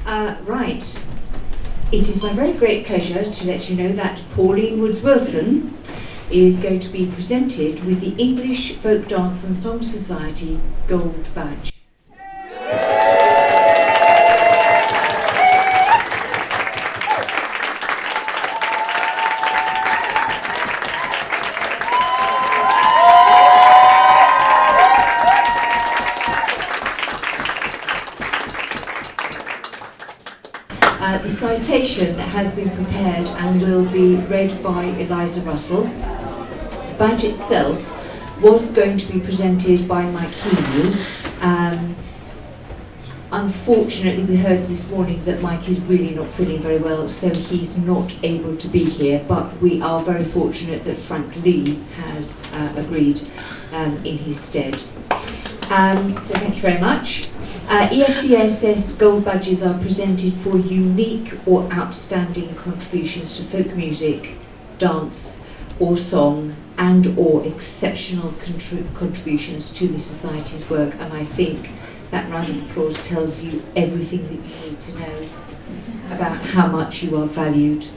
Right. It is my very great pleasure to let you know that Pauline Woods-Wilson is going to be presented with the English Folk Dance and Song Society Gold Badge. The citation has been prepared and will be read by Eliza Russell. The badge itself was going to be presented by Mike Heaney. Unfortunately, we heard this morning that Mike is really not feeling very well, so he's not able to be here, but we are very fortunate that Frank Lee has agreed in his stead. So thank you very much. EFDSS Gold Badges are presented for unique or outstanding contributions to folk music, dance or song, and or exceptional contributions to the Society's work, and I think that round of applause tells you everything that you need to know about how much you are valued.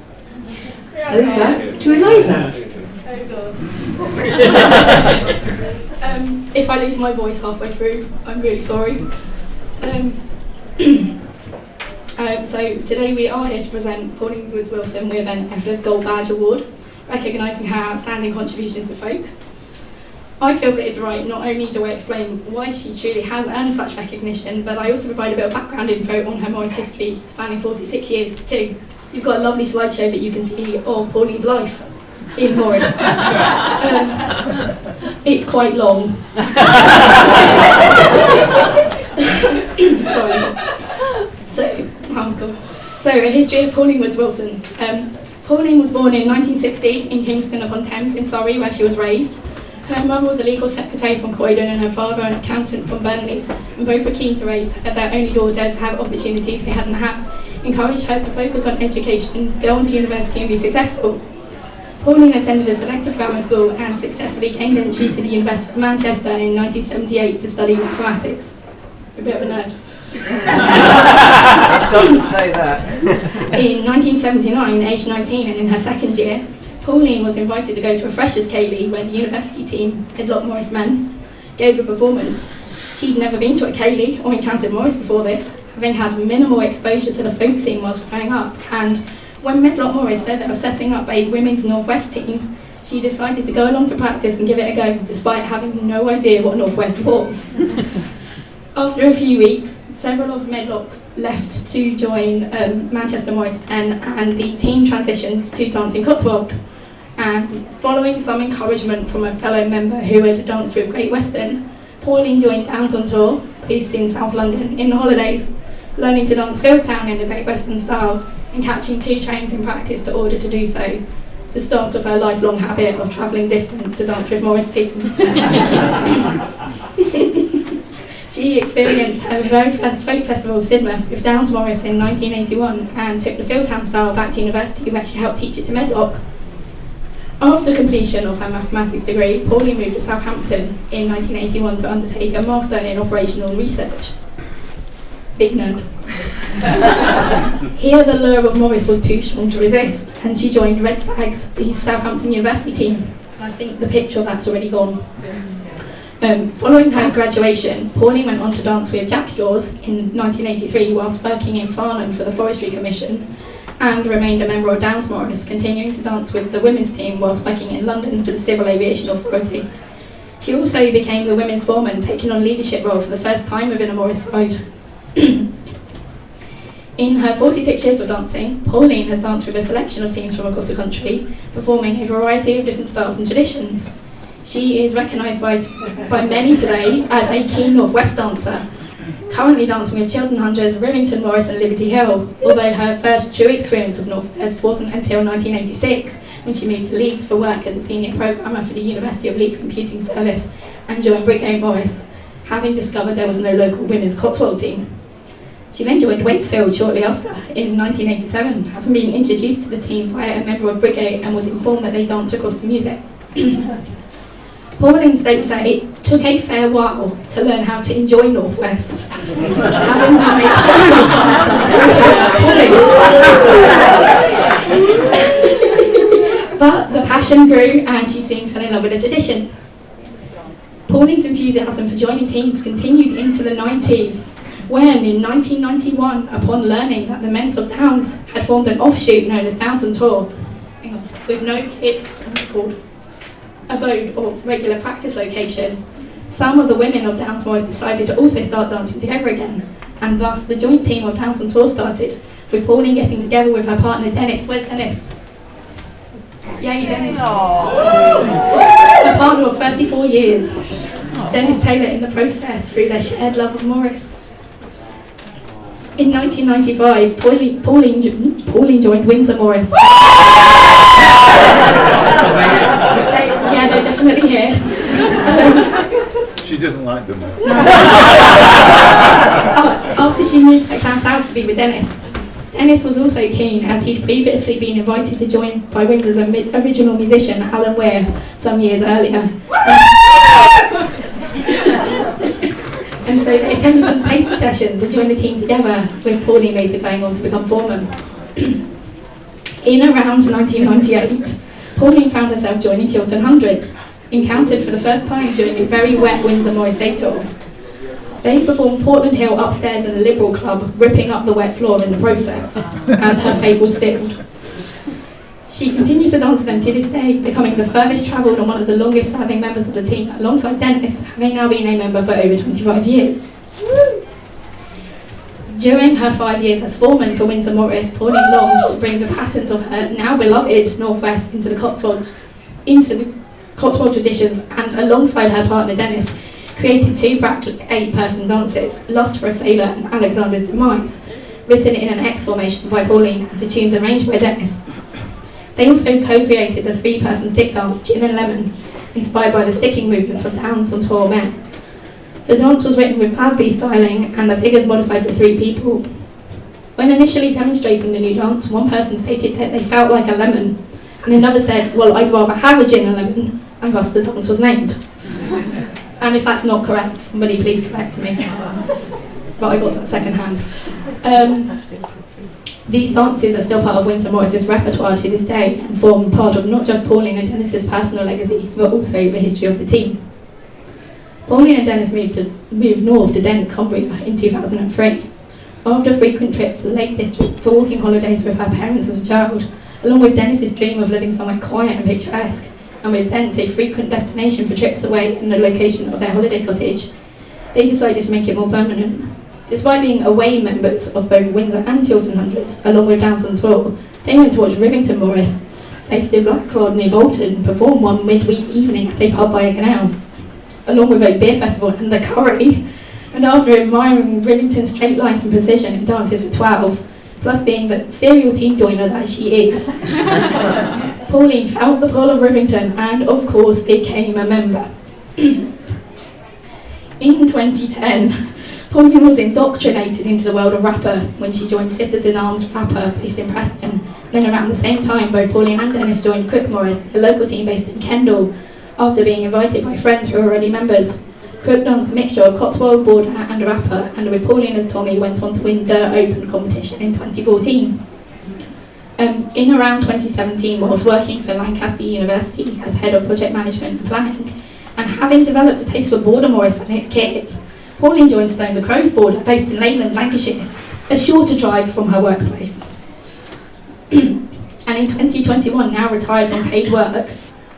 Over to Eliza. Oh God. If I lose my voice halfway through, I'm really sorry. So today we are here to present Pauline Woods-Wilson with an EFDSS Gold Badge Award, recognising her outstanding contributions to folk. I feel that it's right not only do I explain why she truly has earned such recognition, but I also provide a bit of background info on her Morris history spanning 46 years too. You've got a lovely slideshow that you can see of Pauline's life in Morris. It's quite long. So a history of Pauline Woods-Wilson. Pauline was born in 1960 in Kingston upon Thames in Surrey, where she was raised. Her mother was a legal secretary from Croydon and her father an accountant from Burnley, and both were keen to raise their only daughter to have opportunities they hadn't had, encouraged her to focus on education, go on to university and be successful. Pauline attended a selective grammar school and successfully gained entry to the University of Manchester in 1978 to study mathematics. A bit of a nerd. It doesn't say that. In 1979, aged 19 and in her second year, Pauline was invited to go to a freshers' ceilidh where the university team, Headlock Morris men, gave a performance. She'd never been to a ceilidh or encountered Morris before this, having had minimal exposure to the folk scene whilst growing up, and when Medlock Morris said they were setting up a women's Northwest team, she decided to go along to practice and give it a go, despite having no idea what Northwest was. After a few weeks, several of Medlock left to join Manchester Morris and the team transitioned to Dancing Cotswold. And following some encouragement from a fellow member who had danced with Great Western, Pauline joined Downs on Tour, based in South London, in the holidays, learning to dance Fieldtown in the Great Western style and catching 2 trains in practice in order to do so, the start of her lifelong habit of travelling distance to dance with Morris teams. She experienced her very first folk festival, Sidmouth, with Downs Morris in 1981 and took the Fieldtown style back to university where she helped teach it to Medlock. After completion of her mathematics degree, Pauline moved to Southampton in 1981 to undertake a Master in Operational Research. Big nerd. Here the lure of Morris was too strong to resist, and she joined Red Stags, the Southampton University team. I think the picture of that's already gone. Following her graduation, Pauline went on to dance with Jack Straws in 1983 whilst working in Farnham for the Forestry Commission, and remained a member of Downs Morris, continuing to dance with the women's team whilst working in London for the Civil Aviation Authority. She also became the women's foreman, taking on a leadership role for the first time within a Morris side. In her 46 years of dancing, Pauline has danced with a selection of teams from across the country, performing a variety of different styles and traditions. She is recognised by many today as a keen Northwest dancer, currently dancing with Chiltern Hundreds, Rivington Morris and Liberty Hill, although her first true experience of Northwest wasn't until 1986, when she moved to Leeds for work as a senior programmer for the University of Leeds Computing Service and joined Brigade Morris, having discovered there was no local women's Cotswold team. She then joined Wakefield shortly after, in 1987, having been introduced to the team via a member of Brigade and was informed that they danced across the music. Pauline states that it took a fair while to learn how to enjoy Northwest. Having been a Cotswold dancer, but the passion grew and she soon fell in love with the tradition. Pauline's enthusiasm for joining teams continued into the 90s, when in 1991, upon learning that the Men's of Downs had formed an offshoot known as Downs on Tour, with no fixed abode or regular practice location, some of the women of Downs Morris decided to also start dancing together again, and thus the joint team of Downs on Tour started, with Pauline getting together with her partner Dennis. Where's Dennis? Yay, Dennis. A partner of 34 years. Dennis Taylor in the process through their shared love of Morris. In 1995, Pauline joined Windsor Morris. They're definitely here. She doesn't like them. After she moved her class out to be with Dennis, Dennis was also keen, as he'd previously been invited to join by Windsor's original musician Alan Weir some years earlier. And so they attended some taster sessions and joined the team together, with Pauline later going on to become foreman. In around 1998, Pauline found herself joining Chiltern Hundreds, encountered for the first time during the very wet Windsor Morris Day Tour. They performed Portland Hill upstairs in the Liberal Club, ripping up the wet floor in the process, and her fate was sealed. She continues to dance with them to this day, becoming the furthest travelled and one of the longest serving members of the team, alongside Dennis, having now been a member for over 25 years. During her 5 years as foreman for Windsor Morris, Pauline longed to bring the patterns of her now beloved Northwest into the Cotswold traditions, and alongside her partner Dennis, created two Brack 8-person dances, Lust for a Sailor and Alexander's Demise, written in an X formation by Pauline and to tunes arranged by Dennis. They also co-created the 3-person stick dance, Gin and Lemon, inspired by the sticking movements of Downs on Tour men. The dance was written with Badby styling and the figures modified for 3 people. When initially demonstrating the new dance, one person stated that they felt like a lemon, and another said, well, I'd rather have a gin and lemon, and thus the dance was named. And if that's not correct, somebody please correct me. But I got that second hand. These dances are still part of Windsor Morris's repertoire to this day and form part of not just Pauline and Dennis's personal legacy, but also the history of the team. Pauline and Dennis moved north to Dent, Cumbria in 2003. After frequent trips to the Lake District for walking holidays with her parents as a child, along with Dennis's dream of living somewhere quiet and picturesque, and with Dent a frequent destination for trips away in the location of their holiday cottage, they decided to make it more permanent. Despite being away members of both Windsor and Chiltern Hundreds, along with Downs on Tour, they went to watch Rivington Morris, based in Blackrod near Bolton, perform one midweek evening at a pub by a canal, along with a beer festival and a curry. And after admiring Rivington's straight lines and precision in dances for 12, plus being the serial team joiner that she is, Pauline felt the pull of Rivington and, of course, became a member. In 2010, Pauline was indoctrinated into the world of rapper when she joined Sisters in Arms Rapper, based in Preston. Then around the same time, both Pauline and Dennis joined Crook Morris, a local team based in Kendal, after being invited by friends who were already members. Crook danced a mixture of Cotswold, border and rapper, and with Pauline as Tommy, went on to win Dirt Open competition in 2014. In around 2017, whilst working for Lancaster University as head of project management and planning, and having developed a taste for border Morris and its kit, Pauline joined Stone the Crows border, based in Leyland, Lancashire, a shorter drive from her workplace. And in 2021, now retired from paid work,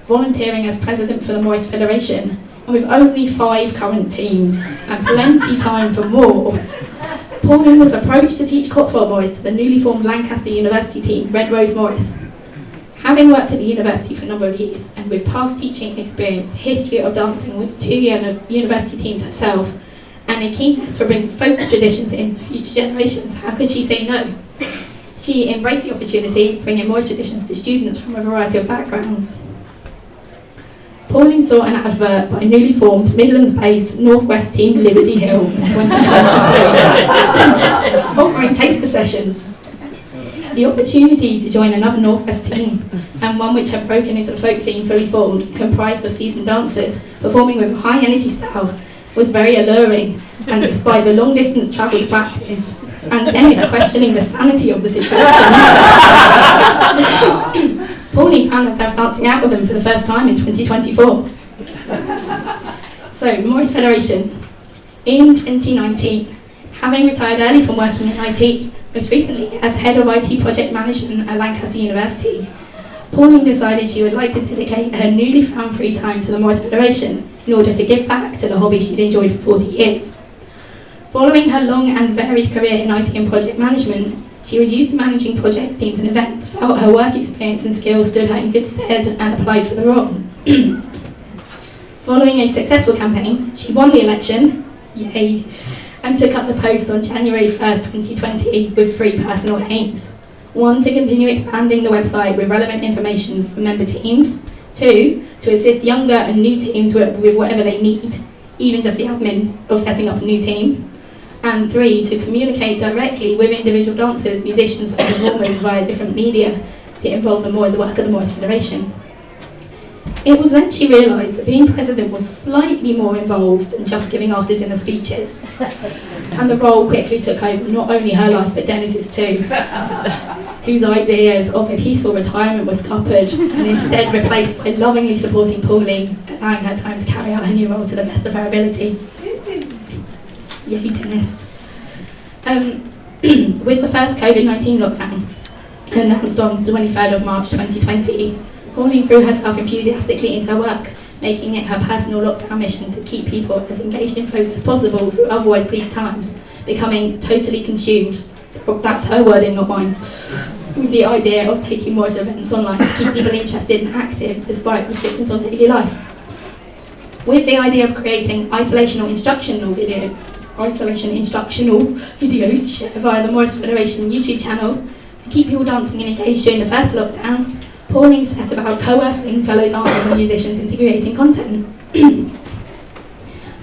volunteering as president for the Morris Federation, and with only 5 current teams and plenty time for more, Pauline was approached to teach Cotswold Morris to the newly formed Lancaster University team, Red Rose Morris. Having worked at the university for a number of years, and with past teaching experience, history of dancing with 2 university teams herself, and a keenness for bringing folk traditions into future generations, how could she say no? She embraced the opportunity, bringing Morris traditions to students from a variety of backgrounds. Pauline saw an advert by newly formed Midlands-based Northwest team Liberty Hill in 2023, offering taster sessions. The the opportunity to join another Northwest team, and one which had broken into the folk scene fully formed, comprised of seasoned dancers, performing with a high energy style, was very alluring, and despite the long distance travel to practice, and Dennis questioning the sanity of the situation, Pauline found herself dancing out with them for the first time in 2024. So, Morris Federation. In 2019, having retired early from working in IT, most recently as head of IT project management at Lancaster University, Pauline decided she would like to dedicate her newly found free time to the Morris Federation in order to give back to the hobby she'd enjoyed for 40 years. Following her long and varied career in IT and project management, she was used to managing projects, teams and events, felt her work experience and skills stood her in good stead and applied for the role. Following a successful campaign, she won the election, yay, and took up the post on January 1st, 2020 with 3 personal aims. 1, to continue expanding the website with relevant information for member teams. 2, to assist younger and new teams with whatever they need, even just the admin of setting up a new team. And 3, to communicate directly with individual dancers, musicians and performers via different media to involve them more in the work of the Morris Federation. It was then she realised that being president was slightly more involved than just giving after dinner speeches. And the role quickly took over not only her life but Dennis's too, whose ideas of a peaceful retirement was scuppered and instead replaced by lovingly supporting Pauline, allowing her time to carry out her new role to the best of her ability. Yay, Dennis. With the first COVID-19 lockdown announced on the 23rd of March 2020, Pauline threw herself enthusiastically into her work, making it her personal lockdown mission to keep people as engaged and focused as possible through otherwise bleak times, becoming totally consumed, that's her wording, not mine, with the idea of taking Morris events online to keep people interested and active despite restrictions on daily life. With the idea of creating isolation instructional videos to share via the Morris Federation YouTube channel to keep people dancing and engaged during the first lockdown, Pauline set about coercing fellow dancers and musicians into creating content.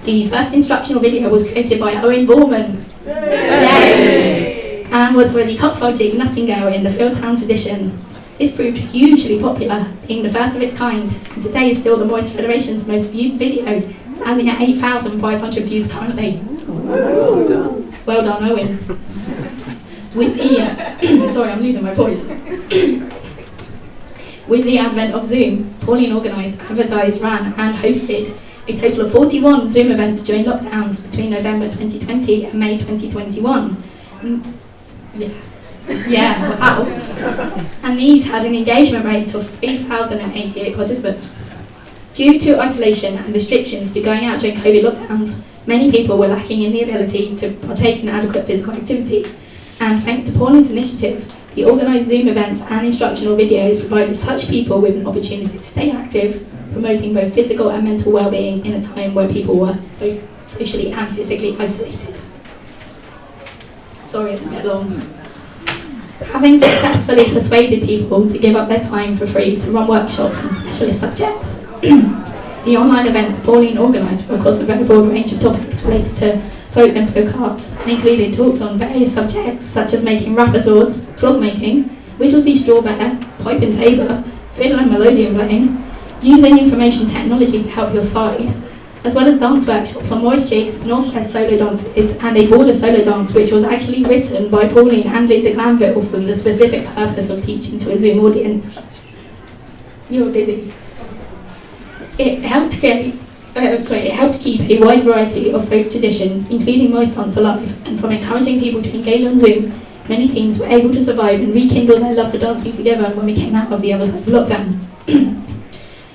The first instructional video was created by Owen Borman. Yay! And was for the Cotswold jig Nuttingale in the Fieldtown tradition. This proved hugely popular, being the first of its kind, and today is still the Morris Federation's most viewed video, standing at 8,500 views currently. Well done, Owen. With the sorry, I'm losing my voice. With the advent of Zoom, Pauline organised, advertised, ran and hosted a total of 41 Zoom events during lockdowns between November 2020 and May 2021. Yeah, wow. And these had an engagement rate of 3,088 participants. Due to isolation and restrictions to going out during COVID lockdowns, many people were lacking in the ability to partake in adequate physical activity. And thanks to Pauline's initiative, the organised Zoom events and instructional videos provided such people with an opportunity to stay active, promoting both physical and mental well-being in a time where people were both socially and physically isolated. Sorry, it's a bit long. Having successfully persuaded people to give up their time for free to run workshops on specialist subjects, the online events Pauline organised were across a very broad range of topics related to folk and folk arts, and included talks on various subjects such as making rapper swords, clog making, Whittlesey straw bear, pipe and tabor, fiddle and melodeon playing, using information technology to help your side, as well as dance workshops on Morris jigs, Northwest solo dances, and a border solo dance which was actually written by Pauline and Linda Glanville for the specific purpose of teaching to a Zoom audience. You were busy. It helped keep a wide variety of folk traditions, including Morris dance, alive, and from encouraging people to engage on Zoom, many teams were able to survive and rekindle their love for dancing together when we came out of the other side of lockdown.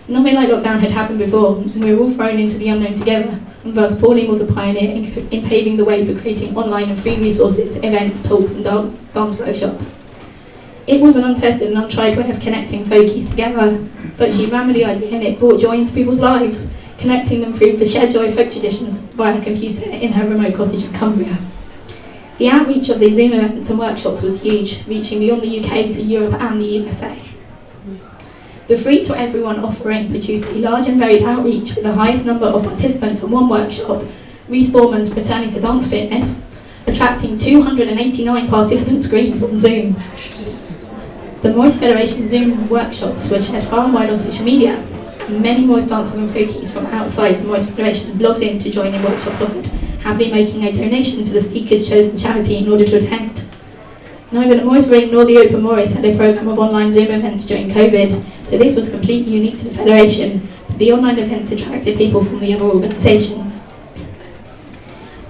Nothing like lockdown had happened before, and we were all thrown into the unknown together, and thus Pauline was a pioneer in paving the way for creating online and free resources, events, talks and dance workshops. It was an untested and untried way of connecting folkies together, but she ran with the idea and it brought joy into people's lives, connecting them through the shared joy of folk traditions via a computer in her remote cottage in Cumbria. The outreach of these Zoom events and workshops was huge, reaching beyond the UK to Europe and the USA. The Free to Everyone offering produced a large and varied outreach with the highest number of participants from one workshop, Rhys Borman's Returning to Dance Fitness, attracting 289 participant screens on Zoom. The Morris Federation Zoom workshops were shared far and wide on social media, and many Morris dancers and folkies from outside the Morris Federation logged in to join in workshops offered, happily making a donation to the speaker's chosen charity in order to attend. Neither the Morris Ring nor the Open Morris had a programme of online Zoom events during COVID, so this was completely unique to the Federation. The online events attracted people from the other organisations.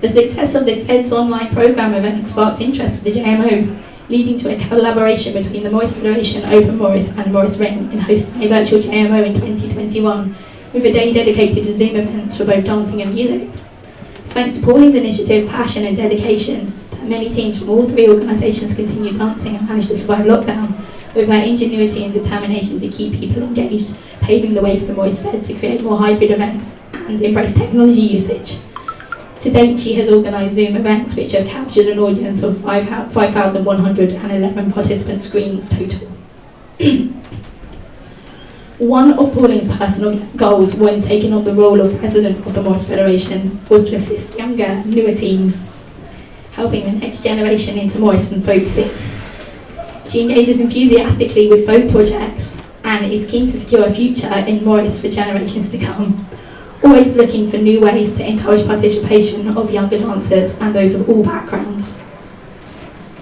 The success of the Fed's online programme event sparked interest with the JMO, leading to a collaboration between the Morris Federation, Open Morris and Morris Ring in hosting a virtual JMO in 2021, with a day dedicated to Zoom events for both dancing and music. It's thanks to Pauline's initiative, passion and dedication that many teams from all three organisations continued dancing and managed to survive lockdown, with her ingenuity and determination to keep people engaged, paving the way for the Morris Fed to create more hybrid events and embrace technology usage. To date, she has organised Zoom events which have captured an audience of 5,111 participant screens total. One of Pauline's personal goals when taking on the role of president of the Morris Federation was to assist younger, newer teams, helping the next generation into Morris and folk scene. She engages enthusiastically with folk projects and is keen to secure a future in Morris for generations to come, always looking for new ways to encourage participation of younger dancers and those of all backgrounds.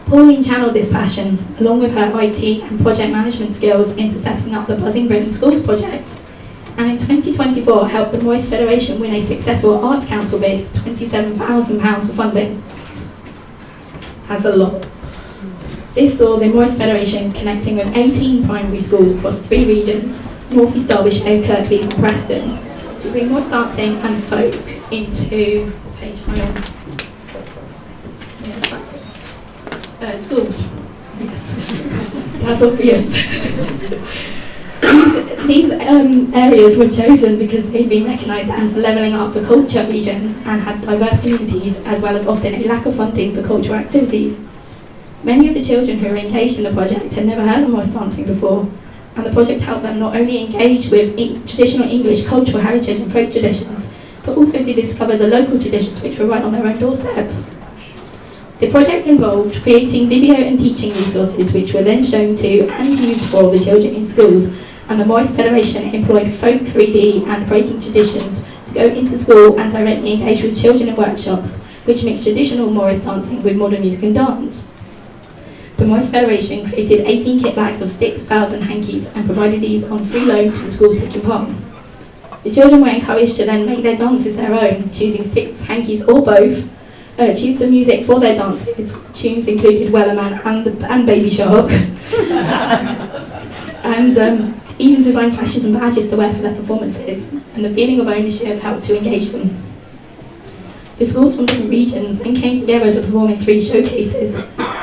Pauline channeled this passion, along with her IT and project management skills, into setting up the Buzzing Britain Schools project, and in 2024 helped the Morris Federation win a successful Arts Council bid for £27,000 for funding. That's a lot. This saw the Morris Federation connecting with 18 primary schools across 3 regions, North East Derbyshire, Kirklees and Preston, to bring Morris dancing and folk into schools. Yes, that's obvious. These areas were chosen because they'd been recognised as levelling up for culture regions and had diverse communities, as well as often a lack of funding for cultural activities. Many of the children who were engaged in the project had never heard of Morris dancing before, and the project helped them not only engage with traditional English cultural heritage and folk traditions, but also to discover the local traditions which were right on their own doorsteps. The project involved creating video and teaching resources which were then shown to and used for the children in schools, and the Morris Federation employed folk 3D and breaking traditions to go into school and directly engage with children in workshops, which mixed traditional Morris dancing with modern music and dance. The Morris Federation created 18 kit bags of sticks, bells and hankies and provided these on free loan to the schools taking part. The children were encouraged to then make their dances their own, choosing sticks, hankies or both, choose the music for their dances. Tunes included Wellerman and Baby Shark, and even designed sashes and badges to wear for their performances, and the feeling of ownership helped to engage them. The schools from different regions then came together to perform in 3 showcases,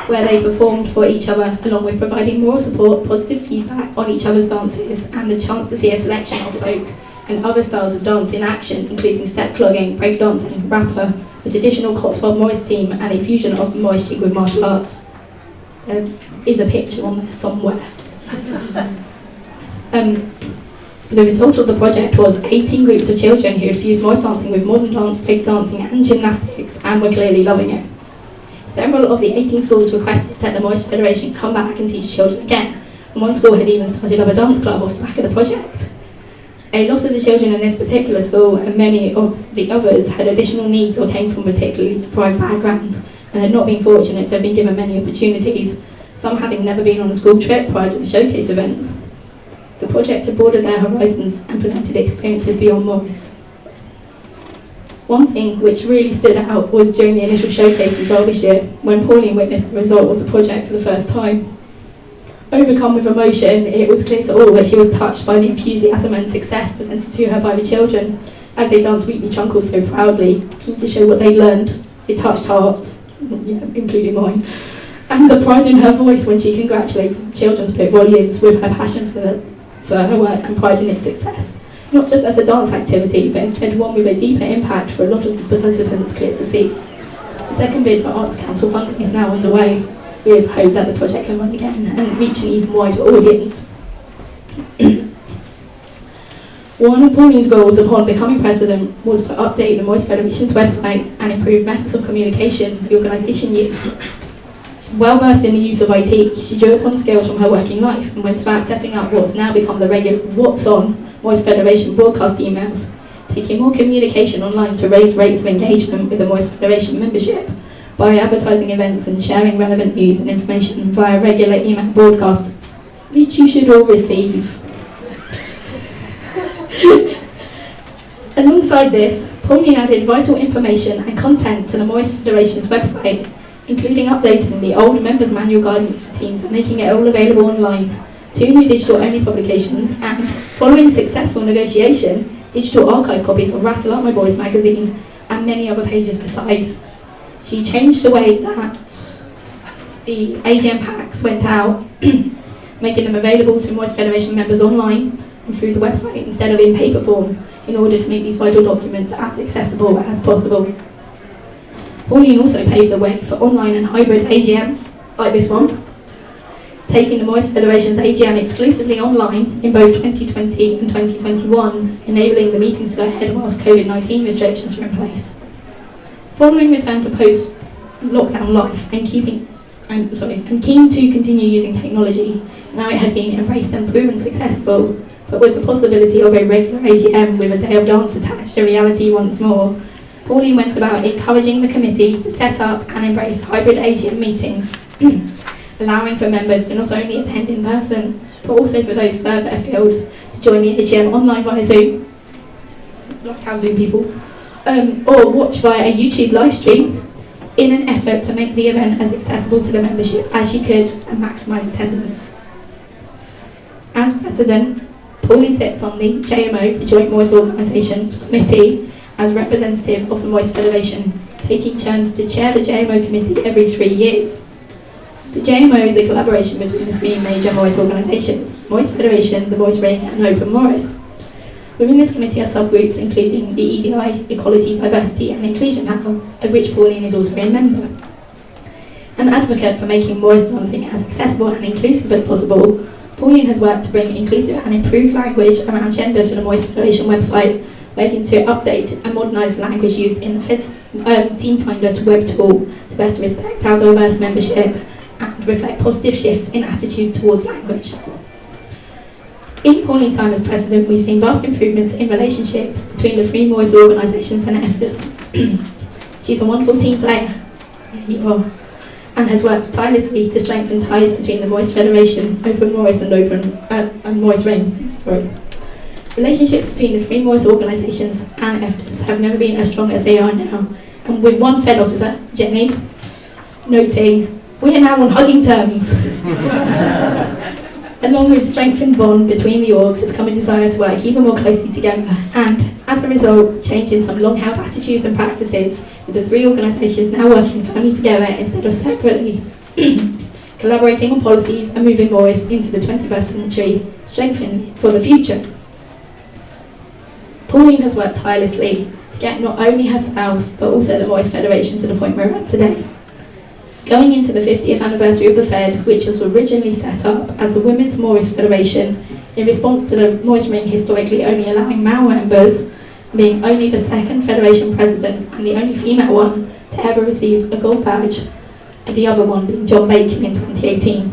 where they performed for each other, along with providing moral support, positive feedback on each other's dances, and the chance to see a selection of folk and other styles of dance in action, including step clogging, break dancing, rapper, the traditional Cotswold Morris team, and a fusion of Morris jig with martial arts. There is a picture on there somewhere. The result of the project was 18 groups of children who had fused Morris dancing with modern dance, break dancing and gymnastics, and were clearly loving it. Several of the 18 schools requested that the Morris Federation come back and teach children again, and one school had even started up a dance club off the back of the project. A lot of the children in this particular school and many of the others had additional needs or came from particularly deprived backgrounds and had not been fortunate to have been given many opportunities, some having never been on a school trip prior to the showcase events. The project had broadened their horizons and presented experiences beyond Morris. One thing which really stood out was during the initial showcase in Derbyshire, when Pauline witnessed the result of the project for the first time. Overcome with emotion, it was clear to all that she was touched by the enthusiasm and success presented to her by the children, as they danced Weekly Trunkles so proudly, keen to show what they learned. It touched hearts, including mine. And the pride in her voice when she congratulated the children spoke volumes, with her passion for her work and pride in its success. Not just as a dance activity, but instead one with a deeper impact for a lot of the participants clear to see. The second bid for Arts Council funding is now underway. We have hope that the project can run again and reach an even wider audience. One of Pauline's goals upon becoming president was to update the Morris Federation's website and improve methods of communication the organisation used. Well versed in the use of IT, she drew upon skills from her working life and went about setting up what's now become the regular What's On Morris Federation broadcast emails, taking more communication online to raise rates of engagement with the Morris Federation membership by advertising events and sharing relevant news and information via regular email broadcast, which you should all receive. Alongside this, Pauline added vital information and content to the Morris Federation's website, including updating the old members' manual guidance for teams and making it all available online, 2 new digital-only publications, and, following successful negotiation, digital archive copies of Rattle Up My Boys magazine and many other pages beside. She changed the way that the AGM packs went out, making them available to Morris Federation members online and through the website instead of in paper form, in order to make these vital documents as accessible as possible. Pauline also paved the way for online and hybrid AGMs, like this one, taking the Morris Federation's AGM exclusively online in both 2020 and 2021, enabling the meetings to go ahead whilst COVID-19 restrictions were in place. Following return to post-lockdown life and keen to continue using technology, now it had been embraced and proven successful, but with the possibility of a regular AGM with a day of dance attached to reality once more, Pauline went about encouraging the committee to set up and embrace hybrid AGM meetings, allowing for members to not only attend in person, but also for those further afield to join the AGM online via Zoom, like our Zoom people, or watch via a YouTube live stream, in an effort to make the event as accessible to the membership as she could and maximise attendance. As President, Pauline sits on the JMO, the Joint Morris Organisation Committee, as representative of the Morris Federation, taking turns to chair the JMO committee every 3 years. The JMO is a collaboration between the 3 major Morris organisations, Morris Federation, the Morris Ring and Open Morris. Within this committee are subgroups including the EDI, Equality, Diversity and Inclusion panel, of which Pauline is also a member. An advocate for making Morris dancing as accessible and inclusive as possible, Pauline has worked to bring inclusive and improved language around gender to the Morris Federation website, working to update and modernise language used in the Fed's Team Finder to web tool to better respect our diverse membership and reflect positive shifts in attitude towards language. In Pauline's time as President, we've seen vast improvements in relationships between the 3 Morris organisations and EFDSS. She's a wonderful team player, and has worked tirelessly to strengthen ties between the Morris Federation, Open Morris and Morris Ring. Relationships between the 3 Morris organisations and EFDSS have never been as strong as they are now, and with one Fed officer, Jenny, noting, "We are now on hugging terms." Along with strengthened bond between the orgs has come a desire to work even more closely together, and as a result, changing some long-held attitudes and practices, with the 3 organisations now working firmly together instead of separately, collaborating on policies and moving Morris into the 21st century, strengthened for the future. Pauline has worked tirelessly to get not only herself, but also the Morris Federation to the point where we're at today. Going into the 50th anniversary of the Fed, which was originally set up as the Women's Morris Federation, in response to the Morris Ring historically only allowing male members, being only the 2nd Federation President and the only female one to ever receive a gold badge, and the other one being John Bacon in 2018.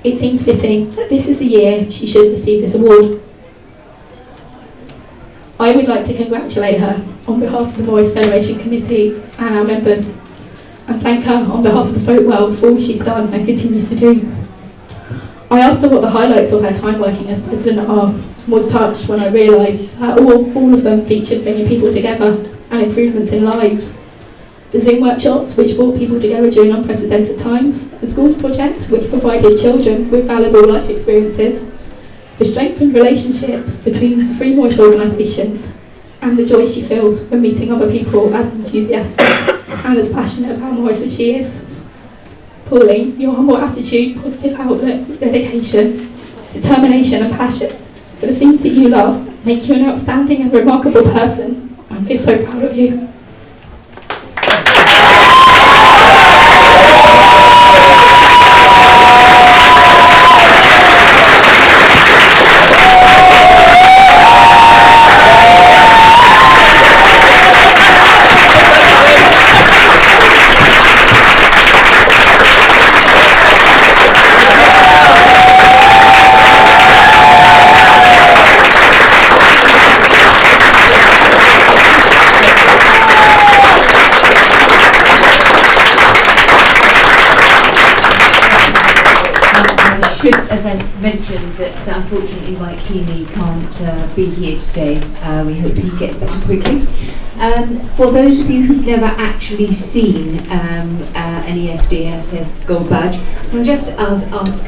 It seems fitting that this is the year she should receive this award. I would like to congratulate her on behalf of the Morris Federation Committee and our members, and thank her on behalf of the folk world for all she's done and continues to do. I asked her what the highlights of her time working as President are, and was touched when I realised that all of them featured bringing people together and improvements in lives. The Zoom workshops, which brought people together during unprecedented times, the Schools Project, which provided children with valuable life experiences, the strengthened relationships between the 3 Morris organisations, and the joy she feels when meeting other people as enthusiastic and as passionate about Morris as she is. Pauline, your humble attitude, positive outlook, dedication, determination and passion for the things that you love make you an outstanding and remarkable person. I'm so proud of you. that unfortunately Mike Heaney can't be here today. We hope he gets better quickly. For those of you who've never actually seen an EFDSS Gold Badge, I'll just ask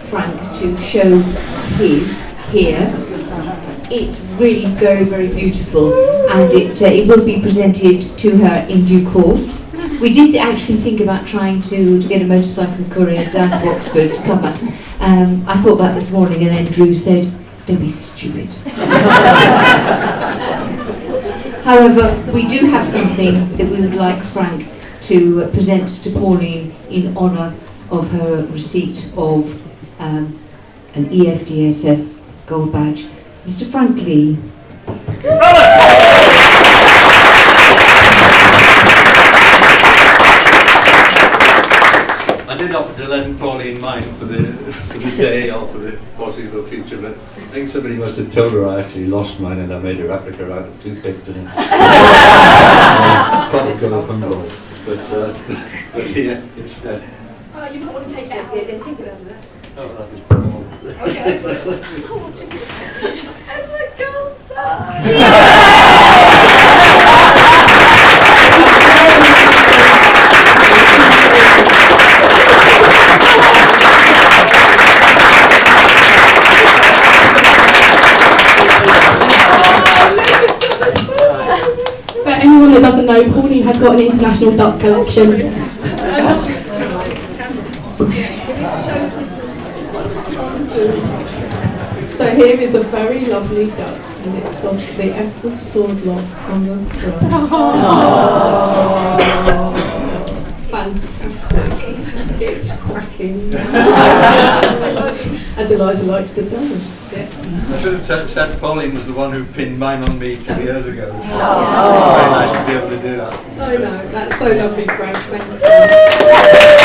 Frank to show his here. It's really very, very beautiful, and it will be presented to her in due course. We did actually think about trying to get a motorcycle courier down to Oxford to come back. I thought that this morning, and then Drew said, "Don't be stupid." However, we do have something that we would like Frank to present to Pauline in honour of her receipt of an EFDSS Gold Badge. Mr. Frank Lee. I did offer to lend Pauline mine for the day or for the foreseeable future, but I think somebody must have told her I actually lost mine and I made a replica out of toothpicks and probably got a humble. But here instead. Oh, you might want to take it out. Take it out of that. Oh, that was wrong. Okay. Oh, what is it? It's a gold die. For anyone that doesn't know, Pauline has got an international duck collection. So here is a very lovely duck, and it's got the EFDSS sword lock on the front. Oh, fantastic. It's cracking. As Eliza likes to tell us. Yeah. I should have said Pauline was the one who pinned mine on me 2 years ago. So very nice to be able to do that. I know, that's so lovely, Frank. Thank you.